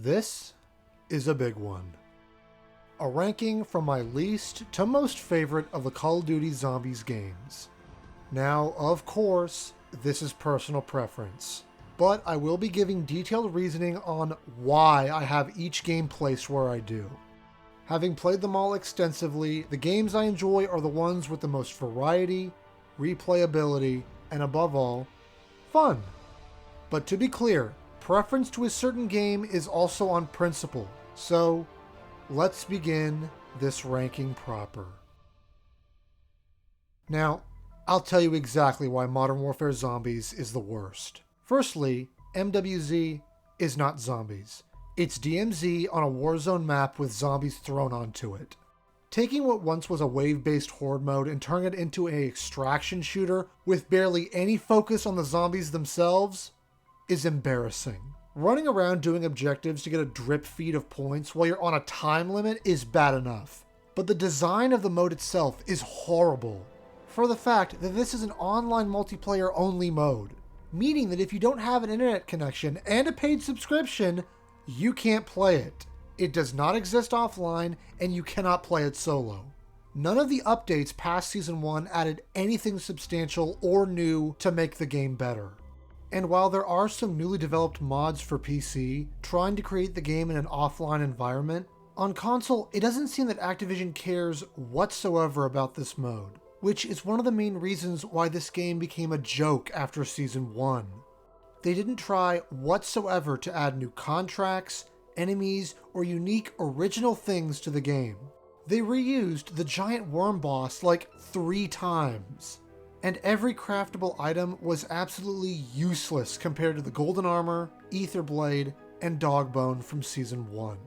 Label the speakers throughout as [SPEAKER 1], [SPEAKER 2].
[SPEAKER 1] This is a big one. A ranking from my least to most favorite of the Call of Duty Zombies games. Now, of course, this is personal preference, but I will be giving detailed reasoning on why I have each game placed where I do. Having played them all extensively, the games I enjoy are the ones with the most variety, replayability, and above all, fun. But to be clear, preference to a certain game is also on principle, so let's begin this ranking proper. Now, I'll tell you exactly why Modern Warfare Zombies is the worst. Firstly, MWZ is not zombies. It's DMZ on a Warzone map with zombies thrown onto it. Taking what once was a wave-based horde mode and turning it into an extraction shooter with barely any focus on the zombies themselves is embarrassing. Running around doing objectives to get a drip feed of points while you're on a time limit is bad enough, but the design of the mode itself is horrible. For the fact that this is an online multiplayer only mode, meaning that if you don't have an internet connection and a paid subscription, you can't play it. It does not exist offline, and you cannot play it solo. None of the updates past Season 1 added anything substantial or new to make the game better. And while there are some newly developed mods for PC trying to create the game in an offline environment, on console it doesn't seem that Activision cares whatsoever about this mode, which is one of the main reasons why this game became a joke after Season 1. They didn't try whatsoever to add new contracts, enemies, or unique original things to the game. They reused the giant worm boss like 3 times, and every craftable item was absolutely useless compared to the golden armor, ether blade, and dog bone from Season 1.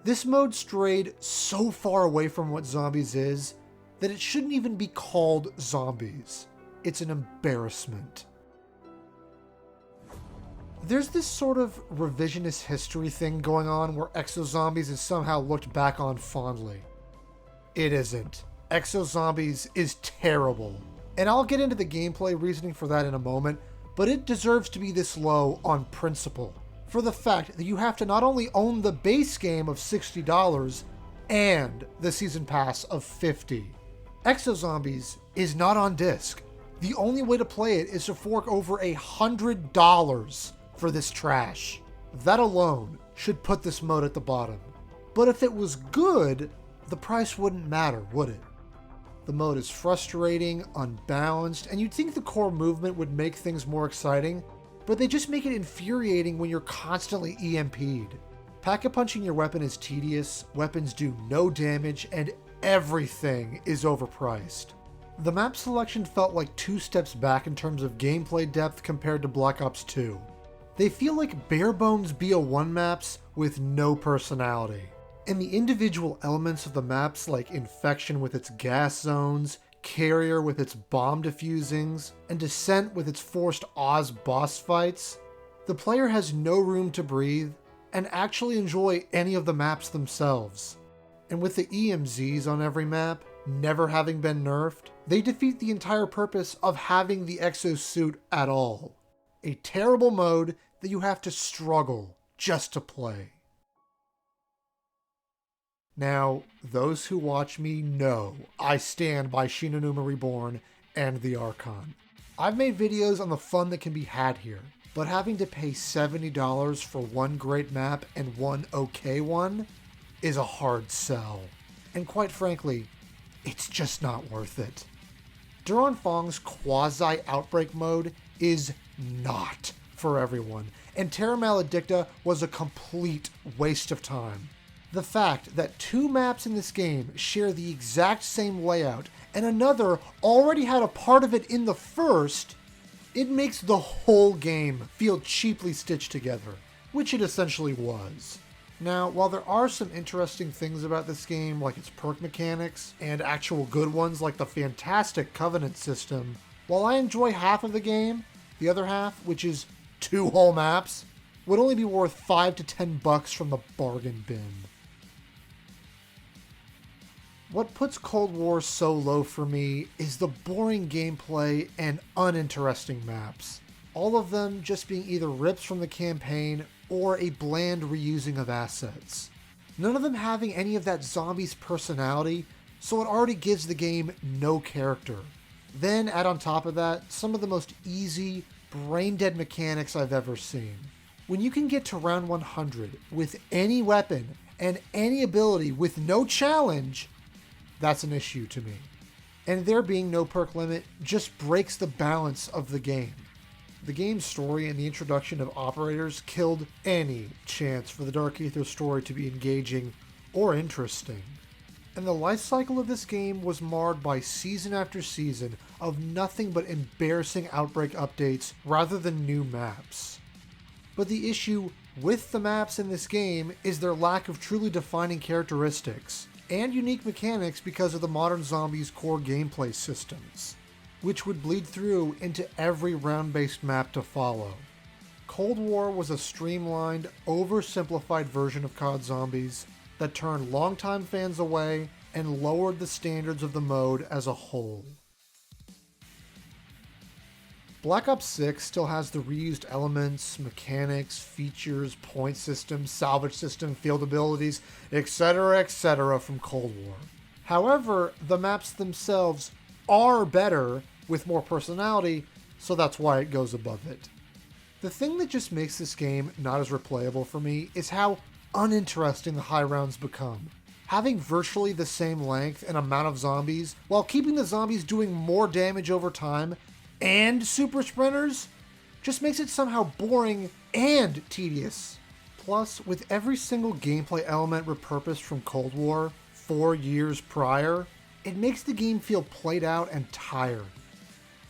[SPEAKER 1] This mode strayed so far away from what Zombies is that it shouldn't even be called Zombies. It's an embarrassment. There's this sort of revisionist history thing going on where Exo-Zombies is somehow looked back on fondly. It isn't. Exo-Zombies is terrible, and I'll get into the gameplay reasoning for that in a moment, but it deserves to be this low on principle, for the fact that you have to not only own the base game of $60 and the season pass of $50. Exo-Zombies is not on disc. The only way to play it is to fork over $100 for this trash. That alone should put this mode at the bottom. But if it was good, the price wouldn't matter, would it? The mode is frustrating, unbalanced, and you'd think the core movement would make things more exciting, but they just make it infuriating when you're constantly EMP'd. Pack-a-punching your weapon is tedious, weapons do no damage, and everything is overpriced. The map selection felt like 2 steps back in terms of gameplay depth compared to Black Ops 2. They feel like bare-bones BO1 maps with no personality. And the individual elements of the maps like Infection with its gas zones, Carrier with its bomb defusings, and Descent with its forced Oz boss fights, the player has no room to breathe and actually enjoy any of the maps themselves. And with the EMZs on every map never having been nerfed, they defeat the entire purpose of having the exosuit at all. A terrible mode that you have to struggle just to play. Now, those who watch me know I stand by Shinonuma Reborn and the Archon. I've made videos on the fun that can be had here, but having to pay $70 for one great map and one okay one is a hard sell. And quite frankly, it's just not worth it. Duran Fong's quasi-outbreak mode is not for everyone, and Terra Maledicta was a complete waste of time. The fact that 2 maps in this game share the exact same layout and another already had a part of it in the first, it makes the whole game feel cheaply stitched together, which it essentially was. Now, while there are some interesting things about this game, like its perk mechanics, and actual good ones like the fantastic Covenant system, while I enjoy half of the game, the other half, which is 2 whole maps, would only be worth $5 to $10 from the bargain bin. What puts Cold War so low for me is the boring gameplay and uninteresting maps. All of them just being either rips from the campaign or a bland reusing of assets. None of them having any of that zombie's personality, so it already gives the game no character. Then add on top of that some of the most easy, brain-dead mechanics I've ever seen. When you can get to round 100 with any weapon and any ability with no challenge, that's an issue to me. And there being no perk limit just breaks the balance of the game. The game's story and the introduction of operators killed any chance for the Dark Aether story to be engaging or interesting. And the life cycle of this game was marred by season after season of nothing but embarrassing Outbreak updates rather than new maps. But the issue with the maps in this game is their lack of truly defining characteristics and unique mechanics because of the modern zombies' core gameplay systems, which would bleed through into every round-based map to follow. Cold War was a streamlined, oversimplified version of CoD Zombies that turned longtime fans away and lowered the standards of the mode as a whole. Black Ops 6 still has the reused elements, mechanics, features, point system, salvage system, field abilities, etc. from Cold War. However, the maps themselves are better with more personality, so that's why it goes above it. The thing that just makes this game not as replayable for me is how uninteresting the high rounds become. Having virtually the same length and amount of zombies, while keeping the zombies doing more damage over time, and super sprinters, just makes it somehow boring and tedious. Plus, with every single gameplay element repurposed from Cold War 4 years prior, it makes the game feel played out and tired.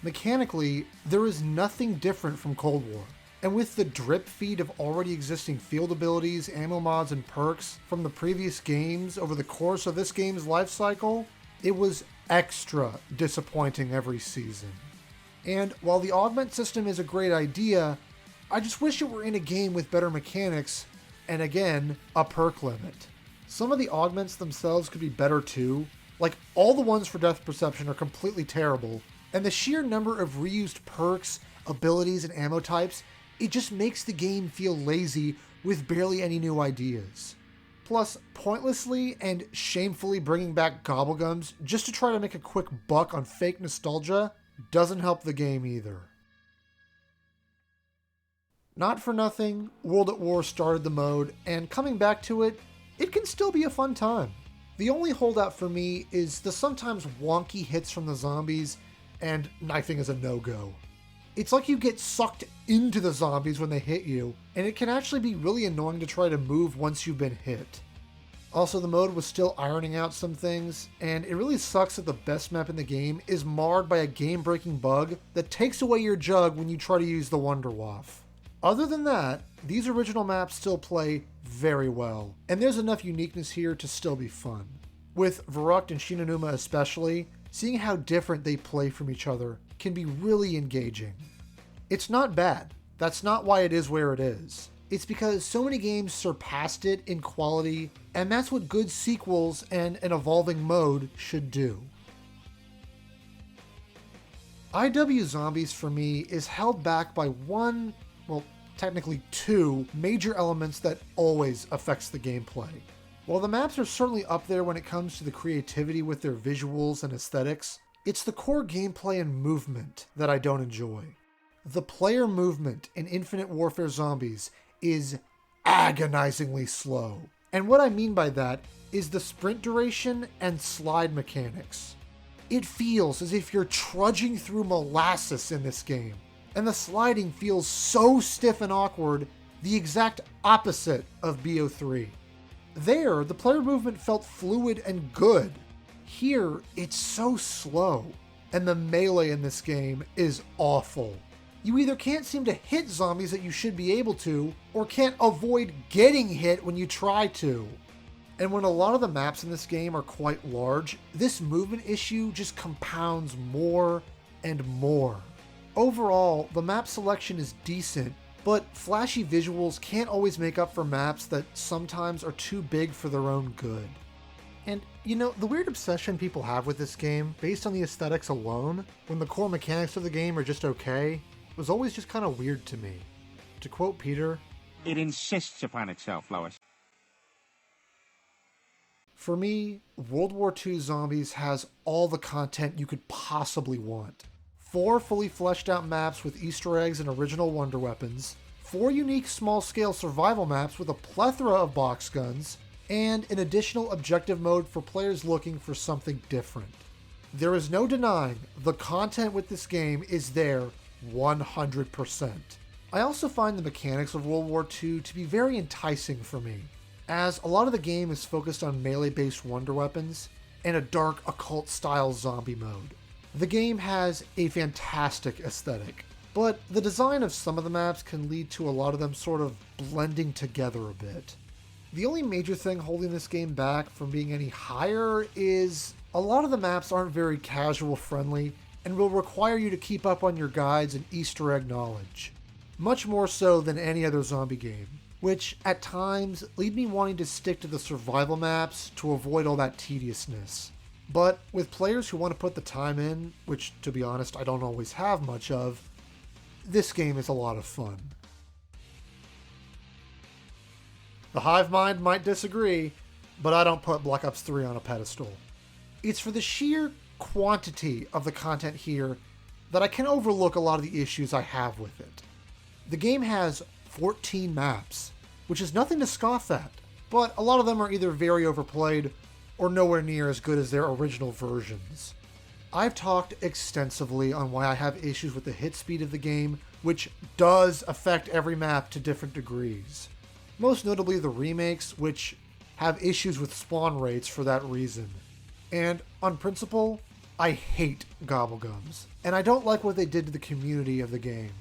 [SPEAKER 1] Mechanically, there is nothing different from Cold War, and with the drip feed of already existing field abilities, ammo mods, and perks from the previous games over the course of this game's life cycle, it was extra disappointing every season. And while the augment system is a great idea, I just wish it were in a game with better mechanics, and again, a perk limit. Some of the augments themselves could be better too, like all the ones for depth perception are completely terrible, and the sheer number of reused perks, abilities, and ammo types, it just makes the game feel lazy with barely any new ideas. Plus, pointlessly and shamefully bringing back gobblegums just to try to make a quick buck on fake nostalgia doesn't help the game either. Not for nothing, World at War started the mode, and coming back to it, it can still be a fun time. The only holdout for me is the sometimes wonky hits from the zombies, and knifing is a no-go. It's like you get sucked into the zombies when they hit you, and it can actually be really annoying to try to move once you've been hit. Also, the mode was still ironing out some things, and it really sucks that the best map in the game is marred by a game-breaking bug that takes away your jug when you try to use the Wonder Waff. Other than that, these original maps still play very well, and there's enough uniqueness here to still be fun. With Verrückt and Shinonuma especially, seeing how different they play from each other can be really engaging. It's not bad. That's not why it is where it is. It's because so many games surpassed it in quality, and that's what good sequels and an evolving mode should do. IW Zombies for me is held back by one, well, technically two, major elements that always affects the gameplay. While the maps are certainly up there when it comes to the creativity with their visuals and aesthetics, it's the core gameplay and movement that I don't enjoy. The player movement in Infinite Warfare Zombies is agonizingly slow. And what I mean by that is the sprint duration and slide mechanics. It feels as if you're trudging through molasses in this game, and the sliding feels so stiff and awkward, the exact opposite of BO3. There, the player movement felt fluid and good. Here, it's so slow, and the melee in this game is awful. You either can't seem to hit zombies that you should be able to, or can't avoid getting hit when you try to. And when a lot of the maps in this game are quite large, this movement issue just compounds more and more. Overall, the map selection is decent, but flashy visuals can't always make up for maps that sometimes are too big for their own good. And, you know, the weird obsession people have with this game, based on the aesthetics alone, when the core mechanics of the game are just okay, was always just kind of weird to me. To quote Peter,
[SPEAKER 2] It insists upon itself, Lois.
[SPEAKER 1] For me, World War II Zombies has all the content you could possibly want. 4 fully fleshed out maps with Easter eggs and original wonder weapons, 4 unique small-scale survival maps with a plethora of box guns, and an additional objective mode for players looking for something different. There is no denying the content with this game is there 100%. I also find the mechanics of World War II to be very enticing for me, as a lot of the game is focused on melee-based wonder weapons and a dark occult-style zombie mode. The game has a fantastic aesthetic, but the design of some of the maps can lead to a lot of them sort of blending together a bit. The only major thing holding this game back from being any higher is a lot of the maps aren't very casual friendly and will require you to keep up on your guides and Easter egg knowledge, much more so than any other zombie game, which at times lead me wanting to stick to the survival maps to avoid all that tediousness. But with players who want to put the time in, which to be honest I don't always have much of, this game is a lot of fun. The Hive Mind might disagree, but I don't put Black Ops 3 on a pedestal. It's for the sheer quantity of the content here that I can overlook a lot of the issues I have with it. The game has 14 maps, which is nothing to scoff at, but a lot of them are either very overplayed or nowhere near as good as their original versions. I've talked extensively on why I have issues with the hit speed of the game, which does affect every map to different degrees. Most notably the remakes, which have issues with spawn rates for that reason. And on principle, I hate Gobblegums, and I don't like what they did to the community of the game.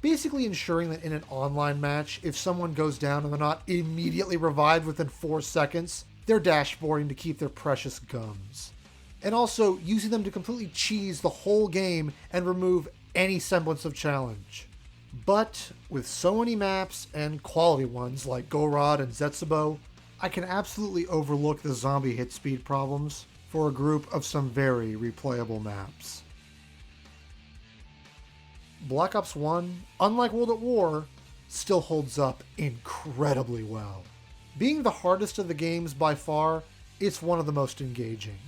[SPEAKER 1] Basically ensuring that in an online match, if someone goes down and they're not immediately revived within 4 seconds, they're dashboarding to keep their precious gums. And also using them to completely cheese the whole game and remove any semblance of challenge. But with so many maps and quality ones like Gorod and Zetsubo, I can absolutely overlook the zombie hit speed problems for a group of some very replayable maps. Black Ops 1, unlike World at War, still holds up incredibly well. Being the hardest of the games by far, it's one of the most engaging.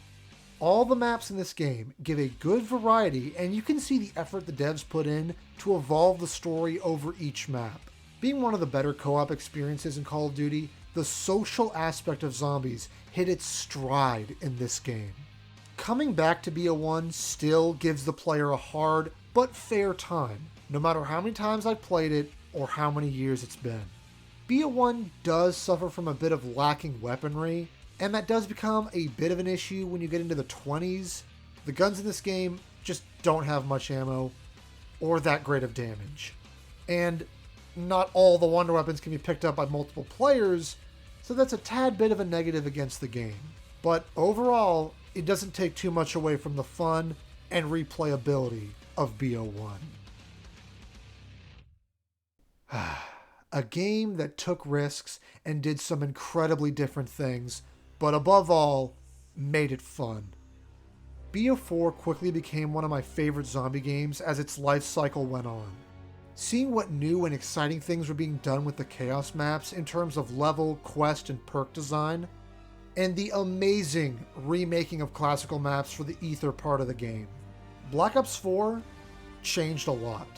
[SPEAKER 1] All the maps in this game give a good variety, and you can see the effort the devs put in to evolve the story over each map. Being one of the better co-op experiences in Call of Duty, the social aspect of zombies hit its stride in this game. Coming back to BO1 still gives the player a hard but fair time, no matter how many times I've played it or how many years it's been. BO1 does suffer from a bit of lacking weaponry, and that does become a bit of an issue when you get into the 20s. The guns in this game just don't have much ammo or that great of damage. And not all the wonder weapons can be picked up by multiple players, so that's a tad bit of a negative against the game. But overall, it doesn't take too much away from the fun and replayability of BO1. A game that took risks and did some incredibly different things, but above all, made it fun. BO4 quickly became one of my favorite zombie games as its life cycle went on. Seeing what new and exciting things were being done with the Chaos maps in terms of level, quest, and perk design, and the amazing remaking of classical maps for the Ether part of the game. Black Ops 4 changed a lot,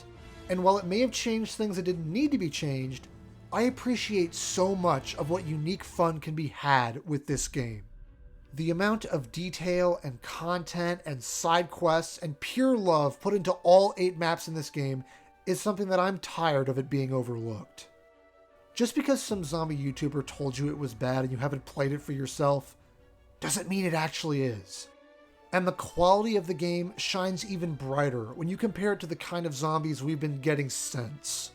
[SPEAKER 1] and while it may have changed things that didn't need to be changed, I appreciate so much of what unique fun can be had with this game. The amount of detail and content and side quests and pure love put into all 8 maps in this game is something that I'm tired of it being overlooked. Just because some zombie YouTuber told you it was bad and you haven't played it for yourself, doesn't mean it actually is. And the quality of the game shines even brighter when you compare it to the kind of zombies we've been getting since.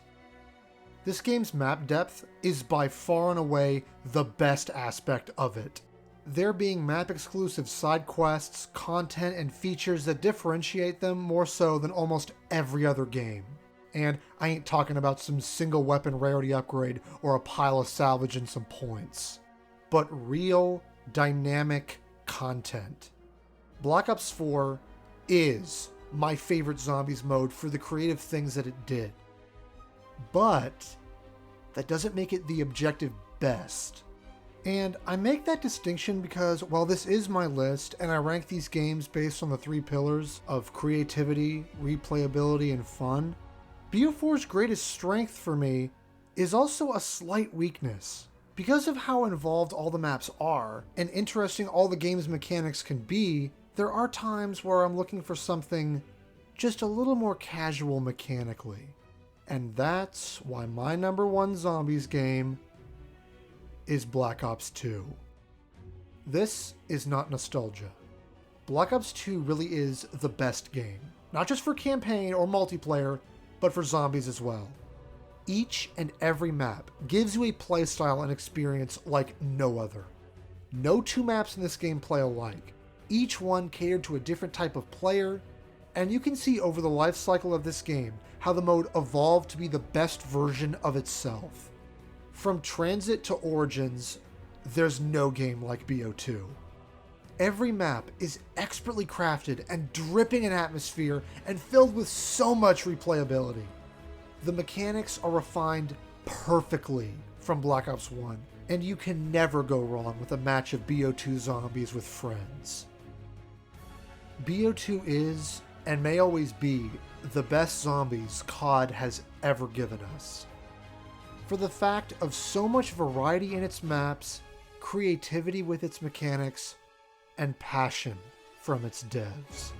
[SPEAKER 1] This game's map depth is by far and away the best aspect of it. There being map-exclusive side quests, content, and features that differentiate them more so than almost every other game. And I ain't talking about some single weapon rarity upgrade or a pile of salvage and some points. But real, dynamic content. Black Ops 4 is my favorite zombies mode for the creative things that it did. But that doesn't make it the objective best. And I make that distinction because while this is my list and I rank these games based on the three pillars of creativity, replayability, and fun, BO4's greatest strength for me is also a slight weakness. Because of how involved all the maps are, and interesting all the game's mechanics can be, there are times where I'm looking for something just a little more casual mechanically. And that's why my number one zombies game is Black Ops 2. This is not nostalgia. Black Ops 2 really is the best game, not just for campaign or multiplayer, but for zombies as well. Each and every map gives you a playstyle and experience like no other. No two maps in this game play alike. Each one catered to a different type of player, and you can see over the life cycle of this game how the mode evolved to be the best version of itself. From Transit to Origins, there's no game like BO2. Every map is expertly crafted and dripping in atmosphere and filled with so much replayability. The mechanics are refined perfectly from Black Ops 1, and you can never go wrong with a match of BO2 zombies with friends. BO2 is, and may always be, the best zombies CoD has ever given us. For the fact of so much variety in its maps, creativity with its mechanics, and passion from its devs.